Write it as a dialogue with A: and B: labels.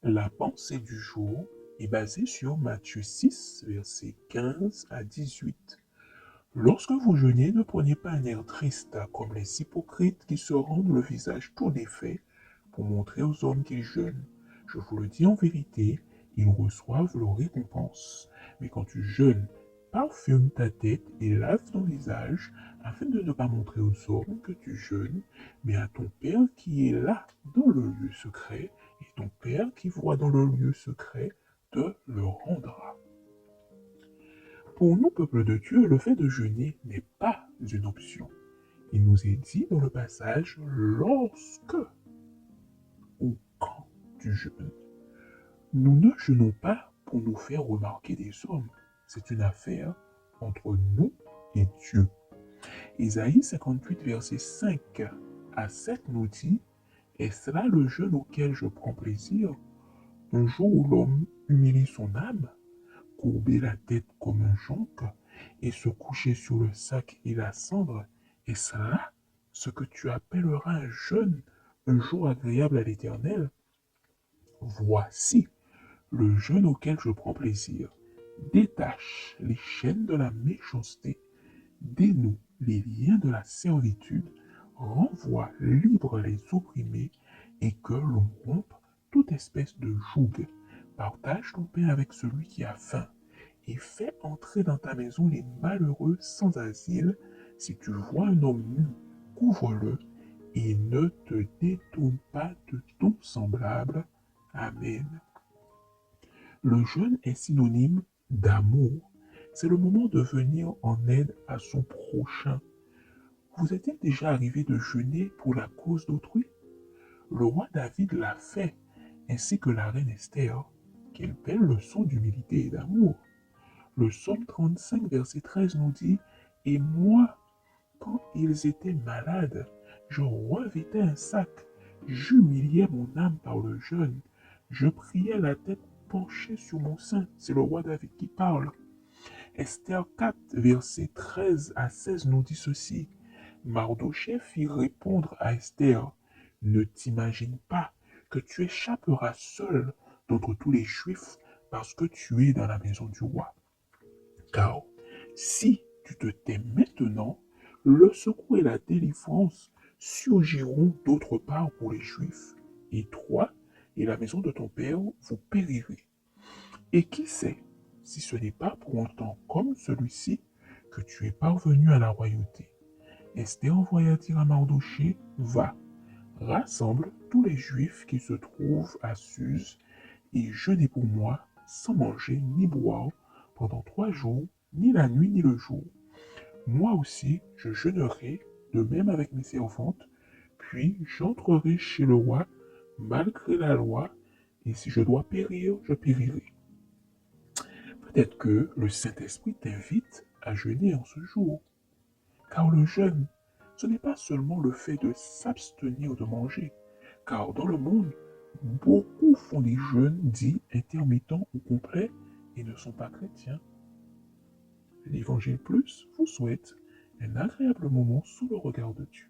A: La pensée du jour est basée sur Matthieu 6, versets 15 à 18. Lorsque vous jeûnez, ne prenez pas un air triste comme les hypocrites qui se rendent le visage tout défait pour montrer aux hommes qu'ils jeûnent. Je vous le dis en vérité, ils reçoivent leur récompense. Mais quand tu jeûnes, parfume ta tête et lave ton visage afin de ne pas montrer aux hommes que tu jeûnes, mais à ton Père qui est là dans le lieu secret, et ton Père qui voit dans le lieu secret te le rendra. Pour nous, peuple de Dieu, le fait de jeûner n'est pas une option. Il nous est dit dans le passage lorsque ou quand tu jeûnes. Nous ne jeûnons pas pour nous faire remarquer des hommes. C'est une affaire entre nous et Dieu. Isaïe 58, verset 5 à 7 nous dit: Est-ce là le jeûne auquel je prends plaisir? Un jour où l'homme humilie son âme, courber la tête comme un jonc et se coucher sur le sac et la cendre, est-ce là ce que tu appelleras un jeûne, un jour agréable à l'Éternel? Voici le jeûne auquel je prends plaisir. Détache les chaînes de la méchanceté, dénoue les liens de la servitude, renvoie libre les opprimés et que l'on rompe toute espèce de joug. Partage ton pain avec celui qui a faim et fais entrer dans ta maison les malheureux sans asile. Si tu vois un homme nu, couvre-le et ne te détourne pas de ton semblable. Amen. Le jeûne est synonyme d'amour. C'est le moment de venir en aide à son prochain. Vous est-il déjà arrivé de jeûner pour la cause d'autrui? Le roi David l'a fait, ainsi que la reine Esther. Quelle belle leçon d'humilité et d'amour! Le psaume 35, verset 13 nous dit: Et moi, quand ils étaient malades, je revêtais un sac, j'humiliais mon âme par le jeûne, je priais la tête penchée sur mon sein. C'est le roi David qui parle. Esther 4, verset 13 à 16 nous dit ceci: Mardochée fit répondre à Esther: Ne t'imagine pas que tu échapperas seul d'entre tous les Juifs parce que tu es dans la maison du roi. Car si tu te tais maintenant, le secours et la délivrance surgiront d'autre part pour les Juifs, et toi et la maison de ton père, vous périrez. Et qui sait si ce n'est pas pour un temps comme celui-ci que tu es parvenu à la royauté. Esther envoya dire à Mardochée: Va, rassemble tous les Juifs qui se trouvent à Suse et jeûnez pour moi sans manger ni boire pendant 3 jours, ni la nuit ni le jour. Moi aussi, je jeûnerai, de même avec mes servantes, puis j'entrerai chez le roi, malgré la loi, et si je dois périr, je périrai. Peut-être que le Saint-Esprit t'invite à jeûner en ce jour, car le jeûne, ce n'est pas seulement le fait de s'abstenir de manger, car dans le monde, beaucoup font des jeûnes dits intermittents ou complets et ne sont pas chrétiens. L'Évangile Plus vous souhaite un agréable moment sous le regard de Dieu.